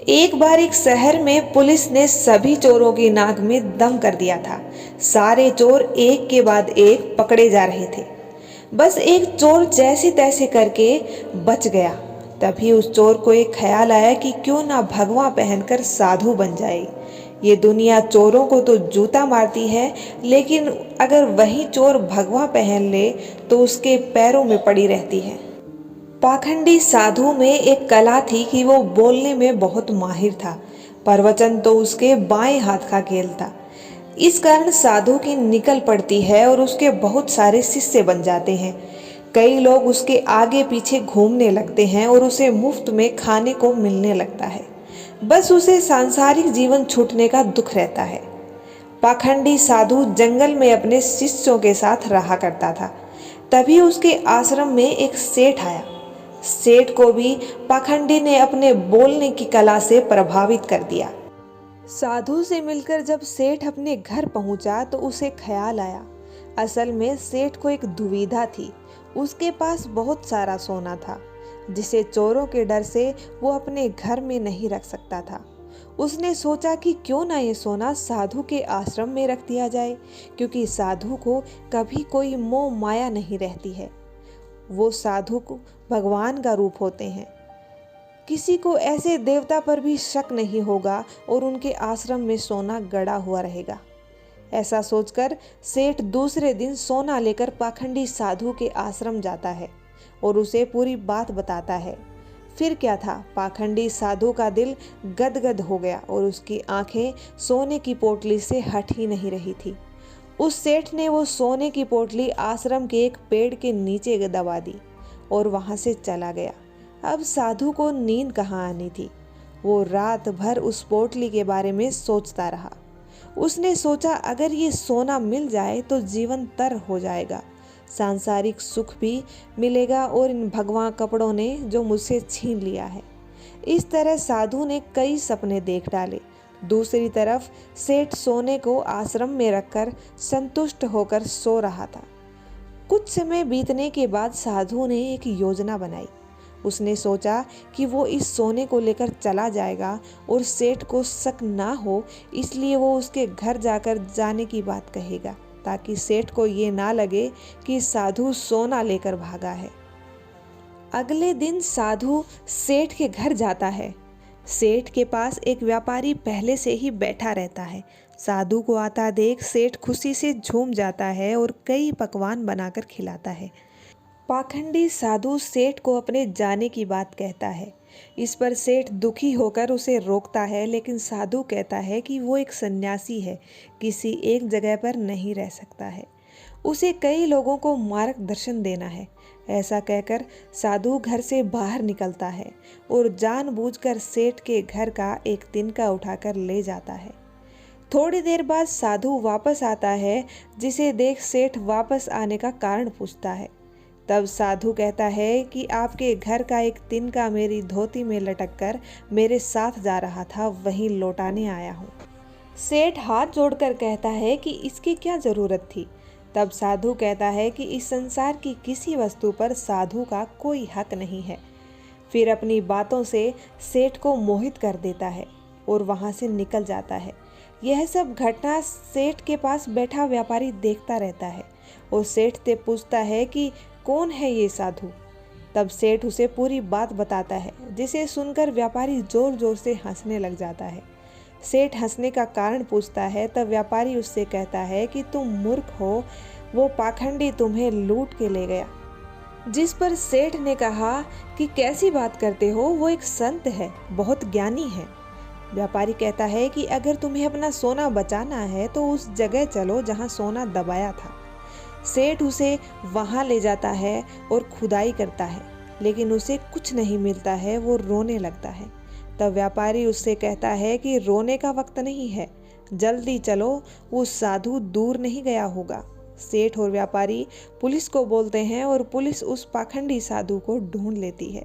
एक बार एक शहर में पुलिस ने सभी चोरों की नाक में दम कर दिया था। सारे चोर एक के बाद एक पकड़े जा रहे थे। बस एक चोर जैसे तैसे करके बच गया। तभी उस चोर को एक ख्याल आया कि क्यों ना भगवा पहनकर साधु बन जाए। ये दुनिया चोरों को तो जूता मारती है, लेकिन अगर वही चोर भगवा पहन ले तो उसके पैरों में पड़ी रहती है। पाखंडी साधु में एक कला थी कि वो बोलने में बहुत माहिर था। प्रवचन तो उसके बाएं हाथ का खेल था। इस कारण साधु की निकल पड़ती है और उसके बहुत सारे शिष्य बन जाते हैं। कई लोग उसके आगे पीछे घूमने लगते हैं और उसे मुफ्त में खाने को मिलने लगता है। बस उसे सांसारिक जीवन छूटने का दुख रहता है। पाखंडी साधु जंगल में अपने शिष्यों के साथ रहा करता था। तभी उसके आश्रम में एक सेठ आया। सेठ को भी पाखंडी ने अपने बोलने की कला से प्रभावित कर दिया। साधु से मिलकर जब सेठ अपने घर पहुंचा तो उसे ख्याल आया। असल में सेठ को एक दुविधा थी। उसके पास बहुत सारा सोना था, जिसे चोरों के डर से वो अपने घर में नहीं रख सकता था। उसने सोचा कि क्यों ना ये सोना साधु के आश्रम में रख दिया जाए, क्योंकि साधु को कभी कोई मोह माया नहीं रहती है। वो साधु को भगवान का रूप होते हैं। किसी को ऐसे देवता पर भी शक नहीं होगा और उनके आश्रम में सोना गड़ा हुआ रहेगा। ऐसा सोचकर सेठ दूसरे दिन सोना लेकर पाखंडी साधु के आश्रम जाता है और उसे पूरी बात बताता है। फिर क्या था, पाखंडी साधु का दिल गदगद हो गया और उसकी आंखें सोने की पोटली से हट ही नहीं रही थी। उस सेठ ने वो सोने की पोटली आश्रम के एक पेड़ के नीचे दबा दी और वहां से चला गया। अब साधु को नींद कहाँ आनी थी। वो रात भर उस पोटली के बारे में सोचता रहा। उसने सोचा अगर ये सोना मिल जाए तो जीवन तर हो जाएगा, सांसारिक सुख भी मिलेगा और इन भगवा कपड़ों ने जो मुझसे छीन लिया है। इस तरह साधु ने कई सपने देख डाले। दूसरी तरफ सेठ सोने को आश्रम में रखकर संतुष्ट होकर सो रहा था। कुछ समय बीतने के बाद साधु ने एक योजना बनाई। उसने सोचा कि वो इस सोने को लेकर चला जाएगा और सेठ को शक ना हो, इसलिए वो उसके घर जाकर जाने की बात कहेगा, ताकि सेठ को ये ना लगे कि साधु सोना लेकर भागा है। अगले दिन साधु सेठ के घर जाता है। सेठ के पास एक व्यापारी पहले से ही बैठा रहता है। साधु को आता देख सेठ खुशी से झूम जाता है और कई पकवान बनाकर खिलाता है। पाखंडी साधु सेठ को अपने जाने की बात कहता है। इस पर सेठ दुखी होकर उसे रोकता है, लेकिन साधु कहता है कि वो एक सन्यासी है, किसी एक जगह पर नहीं रह सकता है, उसे कई लोगों को मार्गदर्शन देना है। ऐसा कहकर साधु घर से बाहर निकलता है और जानबूझकर सेठ के घर का एक तिनका उठाकर ले जाता है। थोड़ी देर बाद साधु वापस आता है, जिसे देख सेठ वापस आने का कारण पूछता है। तब साधु कहता है कि आपके घर का एक तिनका मेरी धोती में लटक कर मेरे साथ जा रहा था, वहीं लौटाने आया हूँ। सेठ हाथ जोड़कर कहता है कि इसकी क्या जरूरत थी। तब साधु कहता है कि इस संसार की किसी वस्तु पर साधु का कोई हक नहीं है। फिर अपनी बातों से सेठ को मोहित कर देता है और वहां से निकल जाता है। यह सब घटना सेठ के पास बैठा व्यापारी देखता रहता है और सेठ से पूछता है कि कौन है ये साधु। तब सेठ उसे पूरी बात बताता है, जिसे सुनकर व्यापारी जोर जोर से हंसने लग जाता है। सेठ हंसने का कारण पूछता है, तब व्यापारी उससे कहता है कि तुम मूर्ख हो, वो पाखंडी तुम्हें लूट के ले गया। जिस पर सेठ ने कहा कि कैसी बात करते हो, वो एक संत है, बहुत ज्ञानी है। व्यापारी कहता है कि अगर तुम्हें अपना सोना बचाना है तो उस जगह चलो जहाँ सोना दबाया था। सेठ उसे वहाँ ले जाता है और खुदाई करता है, लेकिन उसे कुछ नहीं मिलता है। वो रोने लगता है। तब व्यापारी उससे कहता है कि रोने का वक्त नहीं है, जल्दी चलो, वो साधु दूर नहीं गया होगा। सेठ और व्यापारी पुलिस को बोलते हैं और पुलिस उस पाखंडी साधु को ढूंढ लेती है।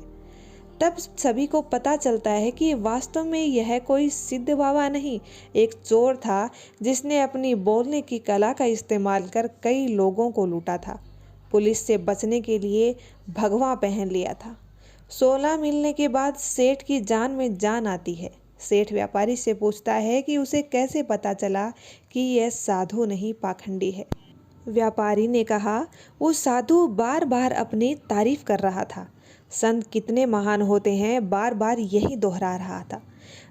तब सभी को पता चलता है कि वास्तव में यह कोई सिद्ध बाबा नहीं, एक चोर था जिसने अपनी बोलने की कला का इस्तेमाल कर कई लोगों को लूटा था। पुलिस से बचने के लिए भगवा पहन लिया था। सोना मिलने के बाद सेठ की जान में जान आती है। सेठ व्यापारी से पूछता है कि उसे कैसे पता चला कि यह साधु नहीं पाखंडी है। व्यापारी ने कहा, वो साधु बार बार अपनी तारीफ कर रहा था। संत कितने महान होते हैं, बार बार यही दोहरा रहा था।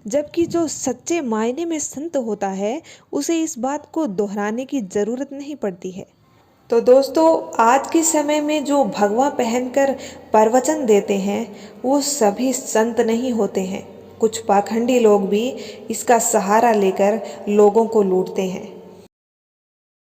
जबकि जो सच्चे मायने में संत होता है उसे इस बात को दोहराने की जरूरत नहीं पड़ती है। तो दोस्तों, आज के समय में जो भगवा पहनकर प्रवचन देते हैं वो सभी संत नहीं होते हैं। कुछ पाखंडी लोग भी इसका सहारा लेकर लोगों को लूटते हैं।